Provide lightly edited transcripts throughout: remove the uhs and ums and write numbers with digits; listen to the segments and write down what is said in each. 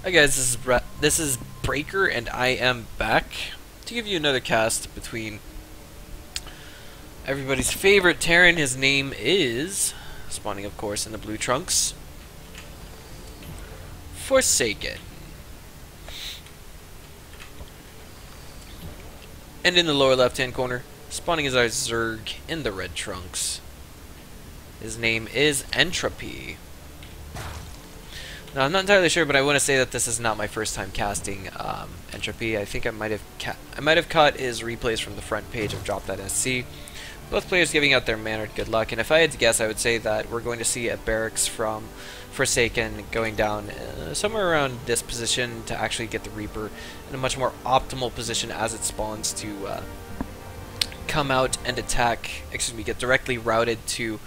Hi guys, this is Breaker, and I am back to give you another cast between everybody's favorite Terran. His name is, spawning of course in the blue trunks, Forsaken. And in the lower left hand corner, spawning is our Zerg in the red trunks. His name is Entropy. Now, I'm not entirely sure, but I want to say that this is not my first time casting Entropy. I think I might have caught his replays from the front page of Drop.sc. Both players giving out their mannered good luck, and if I had to guess, I would say that we're going to see a barracks from Forsaken going down somewhere around this position to actually get the Reaper in a much more optimal position as it spawns to come out and attack, get directly routed to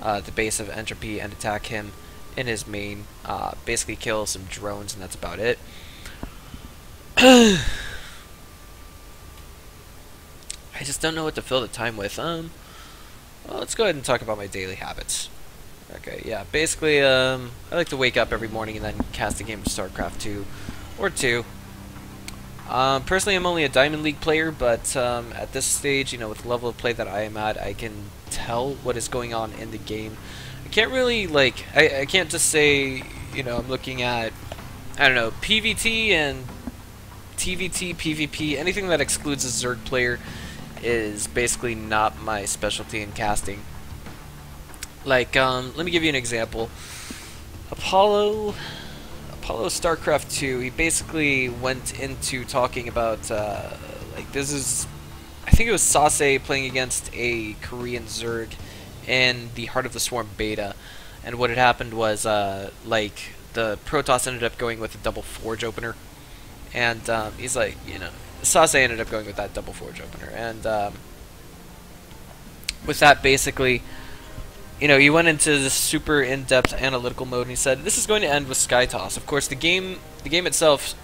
the base of Entropy and attack him in his main, basically kill some drones, and that's about it. I just don't know what to fill the time with. Well, let's go ahead and talk about my daily habits. Okay, yeah, basically, I like to wake up every morning and then cast a game of StarCraft 2 or 2. Personally, I'm only a Diamond League player, but at this stage, you know, with the level of play that I am at, I can tell what is going on in the game. I can't really, like, I can't just say, you know, I'm looking at, I don't know, PvT and TVT, PvP, anything that excludes a Zerg player is basically not my specialty in casting. Like, let me give you an example. Apollo StarCraft 2, he basically went into talking about, like, this is, I think it was Sase playing against a Korean Zerg in the Heart of the Swarm beta, and what had happened was, like, the Protoss ended up going with a double forge opener, and he's like, you know, Sase ended up going with that double forge opener, and with that, basically, you know, he went into this super in-depth analytical mode, and he said, this is going to end with Sky Toss. Of course, the game itself,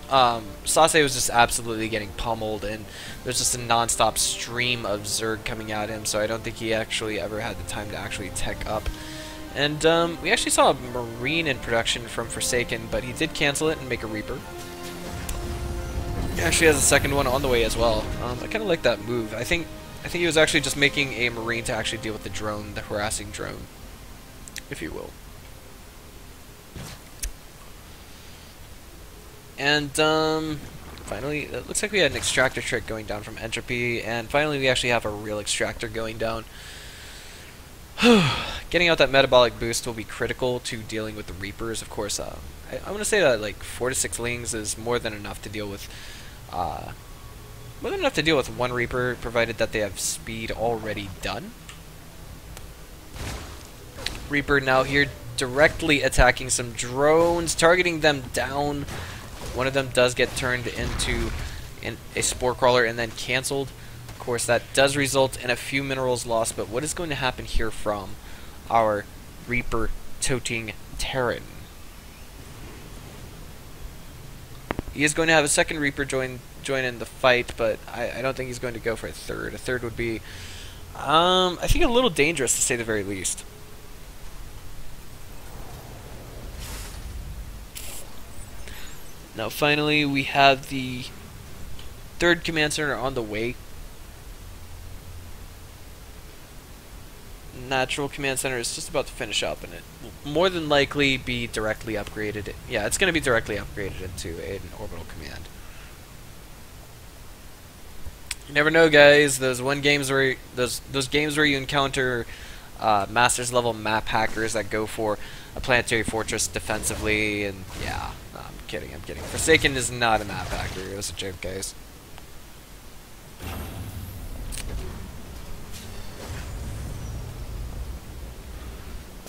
Sase was just absolutely getting pummeled, and there's just a non-stop stream of Zerg coming at him, so I don't think he actually ever had the time to actually tech up. And we actually saw a Marine in production from Forsaken, but he did cancel it and make a Reaper. He actually has a second one on the way as well. I kind of like that move. I think he was actually just making a Marine to actually deal with the drone, the harassing drone, if you will. And finally, it looks like we had an extractor trick going down from Entropy, and finally we actually have a real extractor going down. Getting out that metabolic boost will be critical to dealing with the Reapers. Of course, I want to say that like 4 to 6 lings is more than enough to deal with. More than enough to deal with one Reaper, provided that they have speed already done. Reaper now here directly attacking some drones, targeting them down. One of them does get turned into a Spore Crawler and then cancelled. Of course, that does result in a few minerals lost, but what is going to happen here from our Reaper-toting Terran? He is going to have a second Reaper join in the fight, but I don't think he's going to go for a third. A third would be, I think, a little dangerous, to say the very least. Now, finally, we have the third command center on the way. Natural command center is just about to finish up, and it will more than likely be directly upgraded. Yeah, it's going to be directly upgraded into an orbital command. You never know, guys. Those games where you encounter Masters level map hackers that go for a planetary fortress defensively, and yeah, no, I'm kidding. Forsaken is not a map hacker. It was a joke, guys.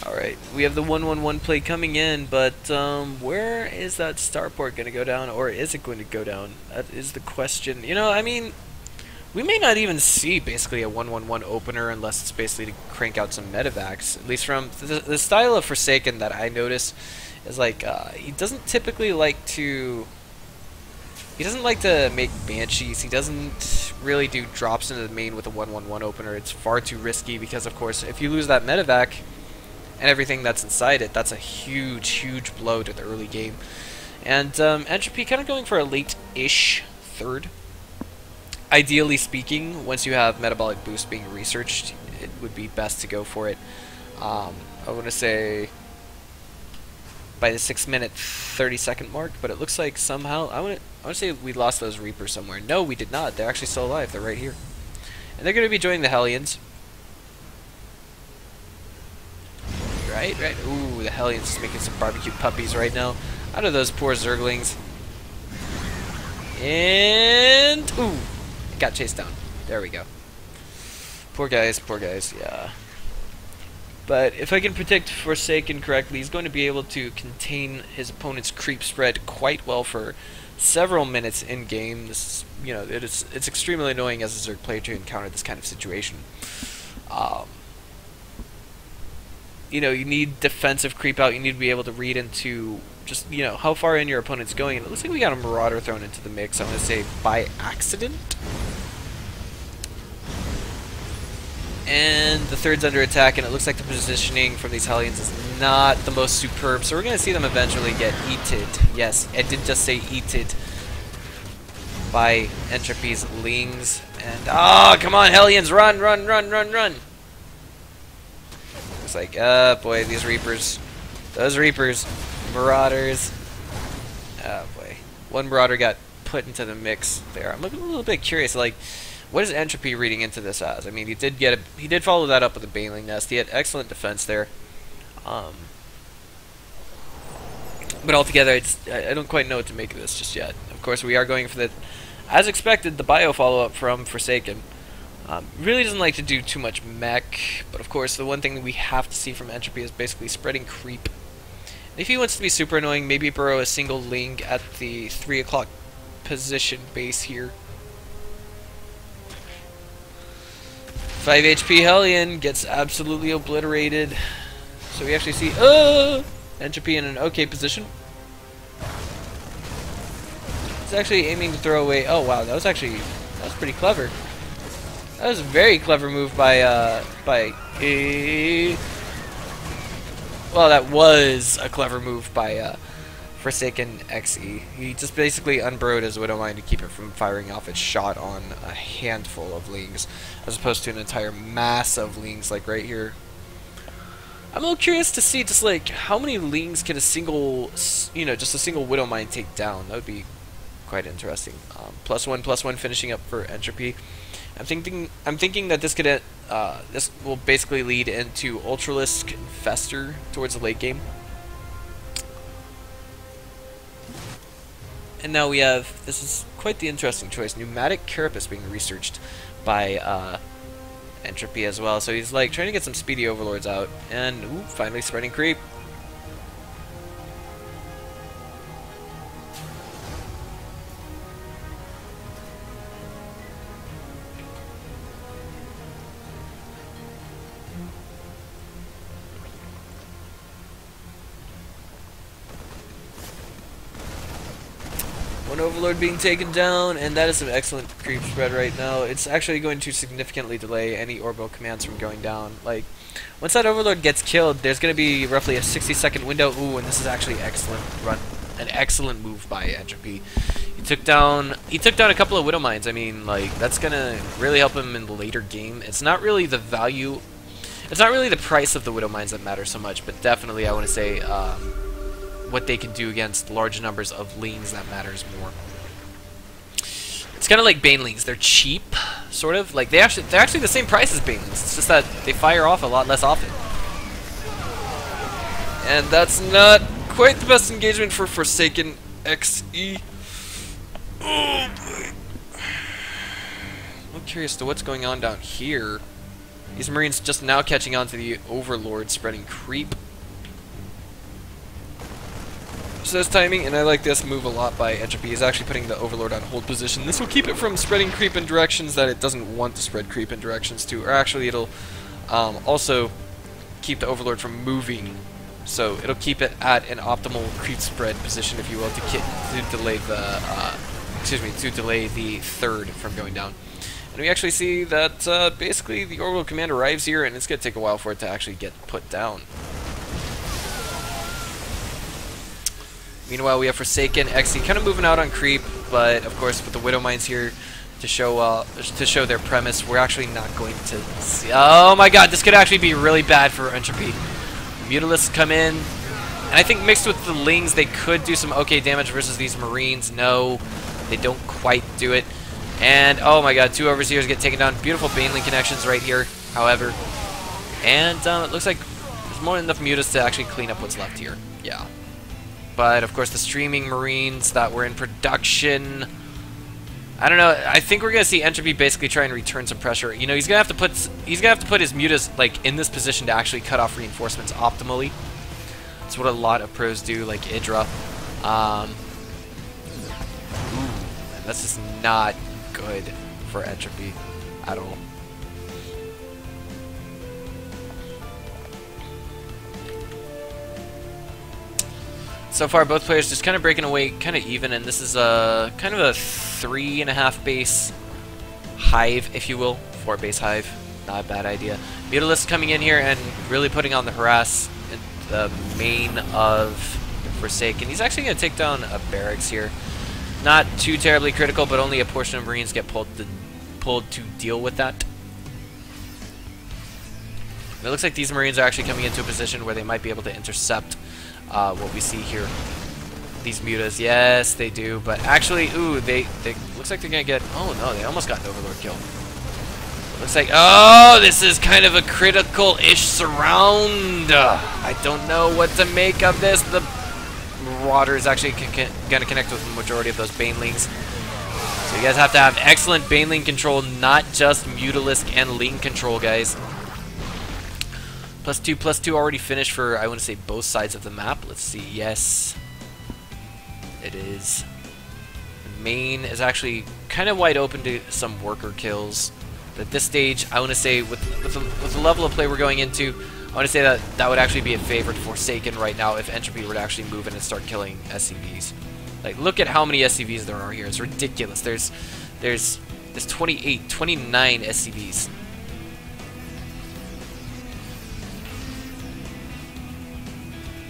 Alright, we have the 1-1-1 play coming in, but where is that starport going to go down, or is it going to go down? That is the question. You know, I mean, we may not even see basically a 1-1-1 opener unless it's basically to crank out some medevacs. At least from the style of Forsaken that I notice is like, he doesn't typically like to... He doesn't like to make Banshees. He doesn't really do drops into the main with a 1-1-1 opener. It's far too risky because, of course, if you lose that medevac and everything that's inside it, that's a huge, huge blow to the early game. And Entropy kind of going for a late-ish third. Ideally speaking, once you have Metabolic Boost being researched, it would be best to go for it. I want to say by the 6-minute 30-second mark, but it looks like somehow I want to say we lost those Reapers somewhere. No, we did not. They're actually still alive. They're right here, and they're going to be joining the Hellions. Right. Ooh, the Hellions is making some barbecue puppies right now out of those poor Zerglings. And ooh, got chased down. There we go. Poor guys, yeah. But if I can predict forsakeN correctly, he's going to be able to contain his opponent's creep spread quite well for several minutes in game. This, you know, it's extremely annoying as a Zerg player to encounter this kind of situation. You know, you need defensive creep out. You need to be able to read into just, you know, how far in your opponent's going. And it looks like we got a Marauder thrown into the mix. I'm going to say by accident. And the third's under attack, and it looks like the positioning from these Hellions is not the most superb. So we're going to see them eventually get eated. Yes, I did just say eated by Entropy's Lings. And, oh, come on, Hellions, run! It's like, boy, these Reapers. Those Reapers. Marauders. Oh, boy. One Marauder got put into the mix there. I'm a little bit curious, like, what is Entropy reading into this as? I mean, he did follow that up with a Baneling Nest. He had excellent defense there. But altogether, I don't quite know what to make of this just yet. Of course, we are going for the, as expected, the bio follow-up from forsakeN. Really doesn't like to do too much mech, but of course, the one thing that we have to see from Entropy is basically spreading creep. If he wants to be super annoying, maybe burrow a single Ling at the 3 o'clock position base here. 5 HP Hellion gets absolutely obliterated. So we actually see Entropy in an okay position. He's actually aiming to throw away. Oh wow, that was pretty clever. That was a very clever move by well, that was a clever move by forsakeNXE. He just basically unburrowed his Widowmine to keep it from firing off its shot on a handful of Lings, as opposed to an entire mass of Lings, like right here. I'm a little curious to see just like how many Lings can a single, you know, just a single Widowmine take down. That would be quite interesting. +1/+1 finishing up for Entropy. I'm thinking that this could this will basically lead into Ultralisk Fester towards the late game. And now we have, this is quite the interesting choice, Pneumatic Carapace being researched by Entropy as well. So he's like trying to get some speedy Overlords out, and ooh, finally spreading creep. One Overlord being taken down, and that is some excellent creep spread right now. It's actually going to significantly delay any orbital commands from going down. Like, once that Overlord gets killed, there's going to be roughly a 60-second window. Ooh, and this is actually excellent run, an excellent move by Entropy. He took down a couple of Widowmines. I mean, like, that's going to really help him in the later game. It's not really the value, it's not really the price of the Widowmines that matters so much, but definitely I want to say what they can do against large numbers of Lings that matters more. It's kind of like Banelings. They're cheap, sort of. Like they're actually the same price as Banelings. It's just that they fire off a lot less often. And that's not quite the best engagement for forsakeNXE. Oh boy. I'm curious to what's going on down here. These Marines just now catching on to the Overlord spreading creep. So this timing, and I like this move a lot by Entropy, is actually putting the Overlord on hold position. This will keep it from spreading creep in directions that it doesn't want to spread creep in directions to, or actually it'll also keep the Overlord from moving. So it'll keep it at an optimal creep spread position, if you will, to delay the third from going down. And we actually see that basically the Orbital Command arrives here, and it's going to take a while for it to actually get put down. Meanwhile, we have forsakeNXE kind of moving out on creep, but of course with the Widow Mines here to show their premise, we're actually not going to see. Oh my god, this could actually be really bad for Entropy. Mutalisks come in, and I think mixed with the Lings, they could do some okay damage versus these Marines. No, they don't quite do it. And oh my god, 2 Overseers get taken down. Beautiful Baneling connections right here, however. And it looks like there's more than enough Mutas to actually clean up what's left here. Yeah. But of course the streaming Marines that were in production, I don't know. I think we're gonna see Entropy basically try and return some pressure. You know, he's gonna have to put his mutas like in this position to actually cut off reinforcements optimally. That's what a lot of pros do, like Idra. And that's just not good for Entropy at all. So far, both players just kind of breaking away, kind of even, and this is a kind of a 3.5 base hive, if you will. 4 base hive, not a bad idea. Mutalisks coming in here and really putting on the harass in the main of Forsaken. He's actually going to take down a barracks here. Not too terribly critical, but only a portion of Marines get pulled to deal with that. It looks like these Marines are actually coming into a position where they might be able to intercept what we see here. These mutas, yes, they do, but actually, ooh, they looks like they're gonna get. Oh no, they almost got an Overlord kill. Looks like, oh, this is kind of a critical-ish surround. I don't know what to make of this. The Marauder is actually gonna connect with the majority of those Banelings. So you guys have to have excellent Baneling control, not just Mutalisk and Ling control, guys. +2/+2 already finished for, I want to say, both sides of the map. Let's see. Yes, it is. The main is actually kind of wide open to some worker kills. But at this stage, I want to say, with the level of play we're going into, I want to say that that would actually be a favorite Forsaken right now if Entropy were to actually move in and start killing SCVs. Like, look at how many SCVs there are here. It's ridiculous. There's 28, 29 SCVs.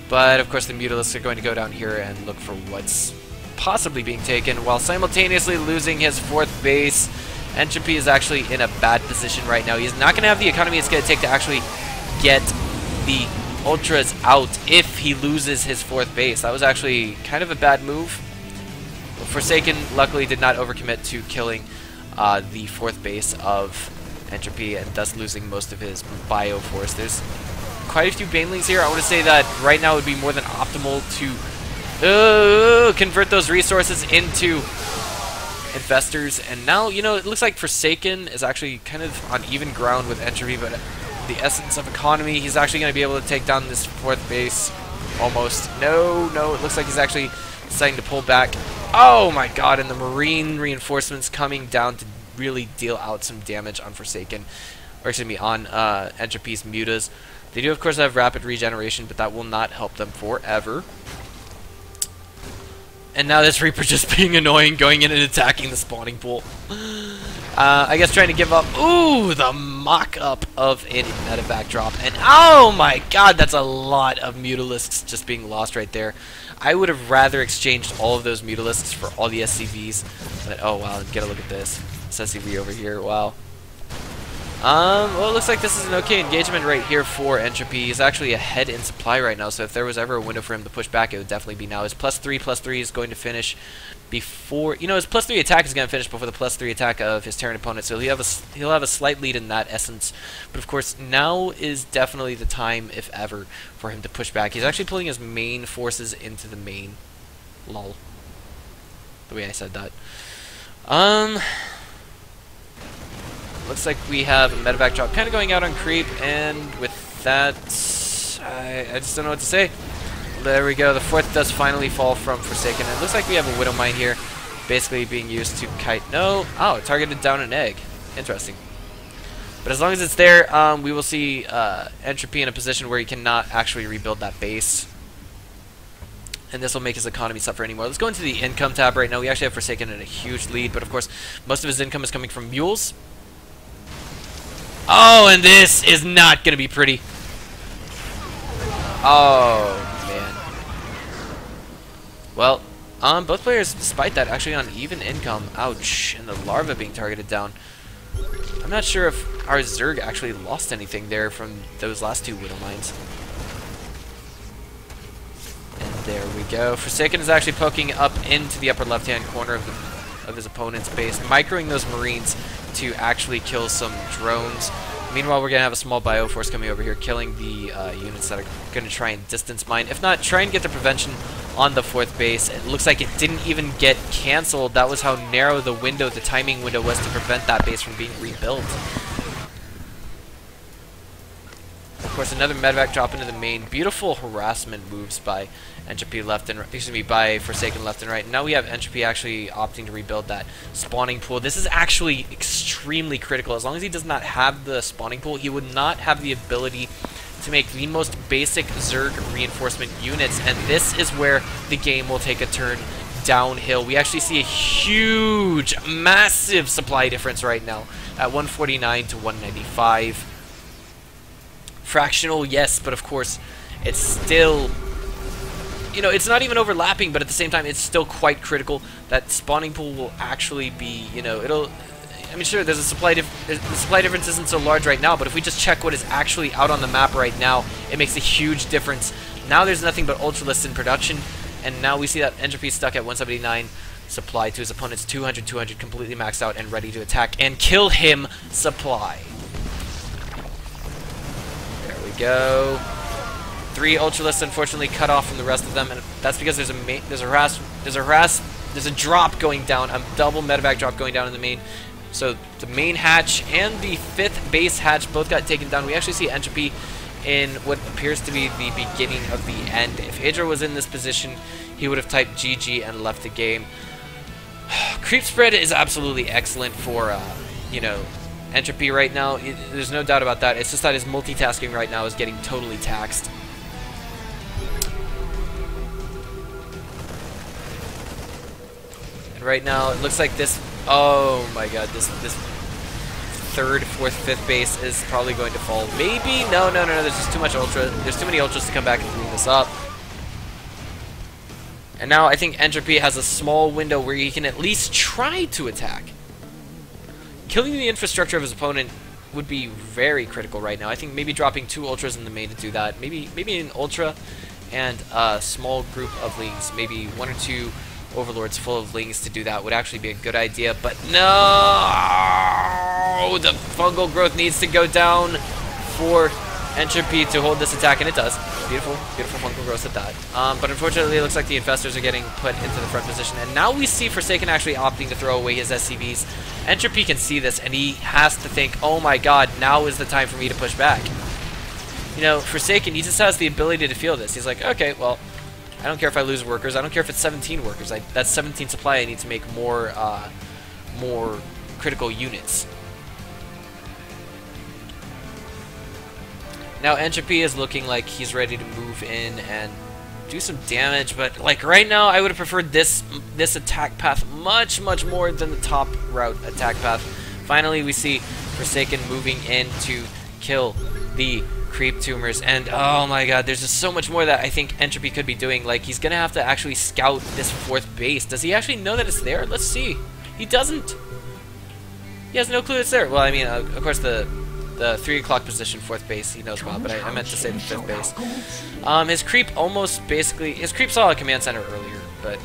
But, of course, the Mutalisks are going to go down here and look for what's possibly being taken, while simultaneously losing his 4th base. Entropy is actually in a bad position right now. He's not going to have the economy it's going to take to actually get the Ultras out if he loses his 4th base. That was actually kind of a bad move. Forsaken, luckily, did not overcommit to killing the 4th base of Entropy, and thus losing most of his bio force. There's quite a few Banelings here. I want to say that right now it would be more than optimal to convert those resources into investors. And now, you know, it looks like Forsaken is actually kind of on even ground with Entropy, but the essence of economy, he's actually going to be able to take down this 4th base. Almost. No, it looks like he's actually deciding to pull back. Oh my god, and the Marine reinforcements coming down to really deal out some damage on Forsaken, or excuse me, on Entropy's mutas. They do, of course, have rapid regeneration, but that will not help them forever. And now this Reaper just being annoying, going in and attacking the spawning pool. I guess trying to give up. Ooh, the mock-up of a medevac drop. And oh my god, that's a lot of Mutalisks just being lost right there. I would have rather exchanged all of those Mutalisks for all the SCVs. But oh wow, get a look at this. This SCV over here, wow. Well, it looks like this is an okay engagement right here for Entropy. He's actually ahead in supply right now, so if there was ever a window for him to push back, it would definitely be now. His +3/+3 is going to finish before, you know, his +3 attack is going to finish before the +3 attack of his Terran opponent, so he'll have a slight lead in that essence. But of course, now is definitely the time, if ever, for him to push back. He's actually pulling his main forces into the main. Lol. The way I said that. Looks like we have a medevac drop kind of going out on creep, and with that, I just don't know what to say. There we go. The 4th does finally fall from Forsaken. It looks like we have a Widow Mine here, basically being used to kite. No. Oh, it targeted down an egg. Interesting. But as long as it's there, we will see Entropy in a position where he cannot actually rebuild that base. And this will make his economy suffer anymore. Let's go into the income tab right now. We actually have Forsaken in a huge lead, but of course, most of his income is coming from mules. Oh, and this is not going to be pretty. Oh, man. Well, both players, despite that, actually on even income. Ouch. And the larva being targeted down. I'm not sure if our Zerg actually lost anything there from those last two Widow Mines. And there we go. Forsaken is actually poking up into the upper left-hand corner of his opponent's base, microing those Marines to actually kill some drones. Meanwhile, we're going to have a small Bioforce coming over here, killing the units that are going to try and distance mine. If not, try and get the prevention on the 4th base. It looks like it didn't even get cancelled. That was how narrow the window, the timing window was to prevent that base from being rebuilt. Of course, another medvac drop into the main. Beautiful harassment moves by Entropy left and by Forsaken left and right. And now we have Entropy actually opting to rebuild that spawning pool. This is actually extremely critical. As long as he does not have the spawning pool, he would not have the ability to make the most basic Zerg reinforcement units. And this is where the game will take a turn downhill. We actually see a huge, massive supply difference right now at 149 to 195. Fractional, yes, but of course, it's still, you know, it's not even overlapping, but at the same time, it's still quite critical. That spawning pool will actually be, you know, I mean, sure, the supply difference isn't so large right now, but if we just check what is actually out on the map right now, it makes a huge difference. Now there's nothing but Ultralists in production, and now we see that Entropy stuck at 179 supply to his opponent's 200, completely maxed out and ready to attack and kill him supply. Go. 3 Ultralists unfortunately cut off from the rest of them, and that's because there's a drop going down, a double medevac drop going down in the main. So the main hatch and the 5th base hatch both got taken down. We actually see Entropy in what appears to be the beginning of the end. If Idra was in this position, he would have typed GG and left the game. Creep spread is absolutely excellent for you know, Entropy right now. There's no doubt about that. It's just that his multitasking right now is getting totally taxed. And right now, it looks like this... Oh my god, this 3rd, 4th, 5th base is probably going to fall. Maybe? No, there's just too much Ultra. There's too many Ultras to come back and clean this up. And now I think Entropy has a small window where he can at least try to attack. Killing the infrastructure of his opponent would be very critical right now. I think maybe dropping 2 Ultras in the main to do that. Maybe an Ultra and a small group of Lings. Maybe 1 or 2 Overlords full of Lings to do that would actually be a good idea. But no! The fungal growth needs to go down for Entropy to hold this attack, and it does. Beautiful, beautiful fungal growth at that. But unfortunately, it looks like the Infestors are getting put into the front position. And now we see Forsaken actually opting to throw away his SCVs. Entropy can see this, and he has to think, oh my god, now is the time for me to push back. You know, Forsaken, he just has the ability to feel this. He's like, okay, well, I don't care if I lose workers. I don't care if it's 17 workers. That's 17 supply. I need to make more critical units. Now Entropy is looking like he's ready to move in and do some damage, but like right now I would have preferred this attack path much more than the top route attack path. Finally we see Forsaken moving in to kill the creep tumors, and oh my god, there's just so much more that I think Entropy could be doing. Like, he's gonna have to actually scout this 4th base. Does he actually know that it's there? Let's see. He doesn't. He has no clue it's there. Well, I mean, of course the 3 o'clock position, 4th base, he knows about, but I meant to say the 5th base. His creep almost basically... His creep saw a command center earlier, but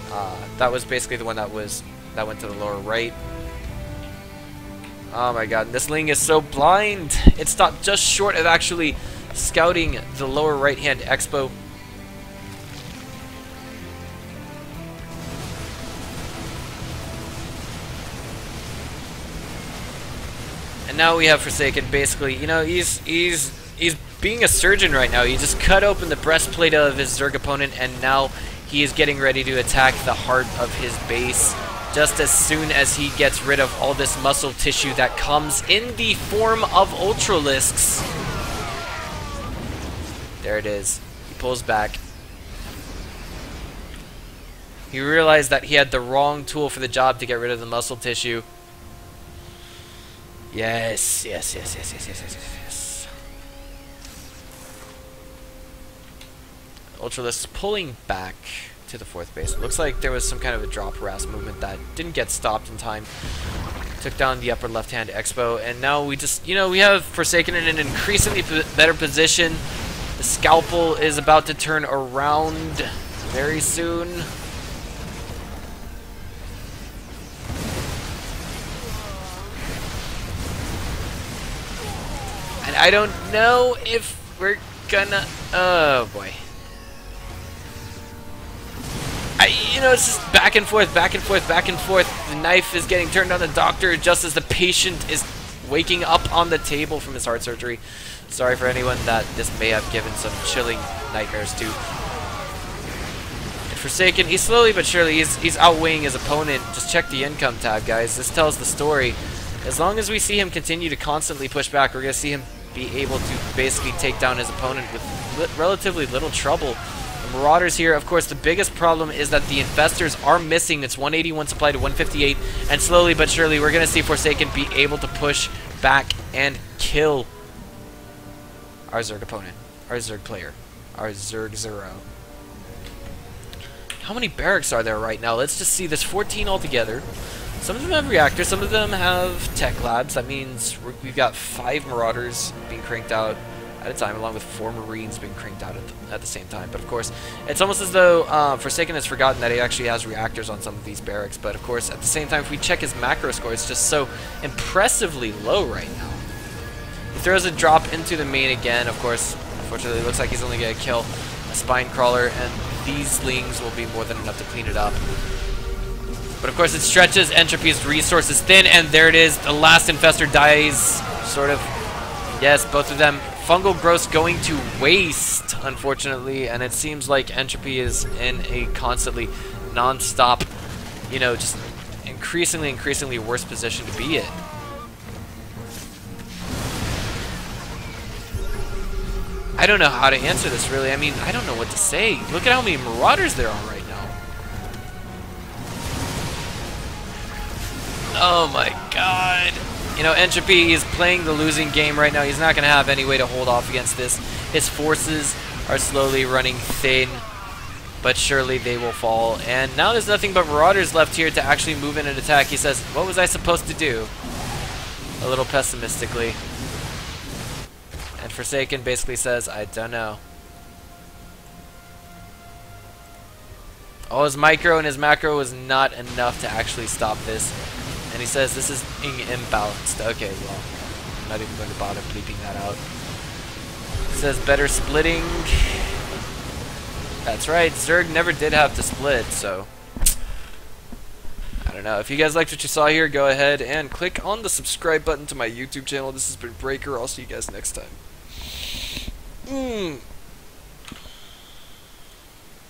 that was basically the one that went to the lower right. Oh my god, this Ling is so blind! It stopped just short of actually scouting the lower right-hand expo. And now we have Forsaken. Basically, you know, he's being a surgeon right now. He just cut open the breastplate of his Zerg opponent, and now he is getting ready to attack the heart of his base. Just as soon as he gets rid of all this muscle tissue that comes in the form of Ultralisks. There it is. He pulls back. He realized that he had the wrong tool for the job to get rid of the muscle tissue. Yes. Ultralisk pulling back to the 4th base. It looks like there was some kind of a drop harass movement that didn't get stopped in time. Took down the upper left-hand Expo, and now we just, you know, we have Forsaken in an increasingly better position. The Scalpel is about to turn around very soon. And I don't know if we're gonna... Oh, boy. You know, it's just back and forth, back and forth, back and forth. The knife is getting turned on the doctor just as the patient is waking up on the table from his heart surgery. Sorry for anyone that this may have given some chilling nightmares to. And Forsaken, he's slowly but surely, he's outweighing his opponent. Just check the income tab, guys. This tells the story. As long as we see him continue to constantly push back, we're going to see him be able to basically take down his opponent with relatively little trouble. The Marauders here, of course, the biggest problem is that the Infestors are missing. It's 181 supply to 158, and slowly but surely we're going to see Forsaken be able to push back and kill our Zerg opponent, our Zerg player, our Zerg Zero. How many barracks are there right now? Let's just see. There's 14 altogether. Some of them have reactors, some of them have tech labs. That means we've got 5 Marauders being cranked out at a time, along with 4 Marines being cranked out at the same time. But of course, it's almost as though Forsaken has forgotten that he actually has reactors on some of these barracks. But of course, at the same time, if we check his macro score, it's just so impressively low right now. He throws a drop into the main again. Of course, unfortunately, it looks like he's only going to kill a Spine Crawler, and these slings will be more than enough to clean it up. But of course, it stretches Entropy's resources thin, and there it is. The last Infestor dies, sort of. Yes, both of them. Fungal growth going to waste, unfortunately, and it seems like Entropy is in a constantly non-stop, you know, just increasingly worse position to be in. I don't know how to answer this, really. I mean, I don't know what to say. Look at how many Marauders there are right now. Oh my god. You know, Entropy is playing the losing game right now. He's not going to have any way to hold off against this. His forces are slowly running thin, but surely they will fall. And now there's nothing but Marauders left here to actually move in and attack. He says, what was I supposed to do? A little pessimistically. And Forsaken basically says, I don't know. Oh, his micro and his macro was not enough to actually stop this. And he says this is imbalanced. Okay, well, I'm not even going to bother bleeping that out. He says better splitting. That's right, Zerg never did have to split, so I don't know. If you guys liked what you saw here, go ahead and click on the subscribe button to my YouTube channel. This has been Breaker. I'll see you guys next time.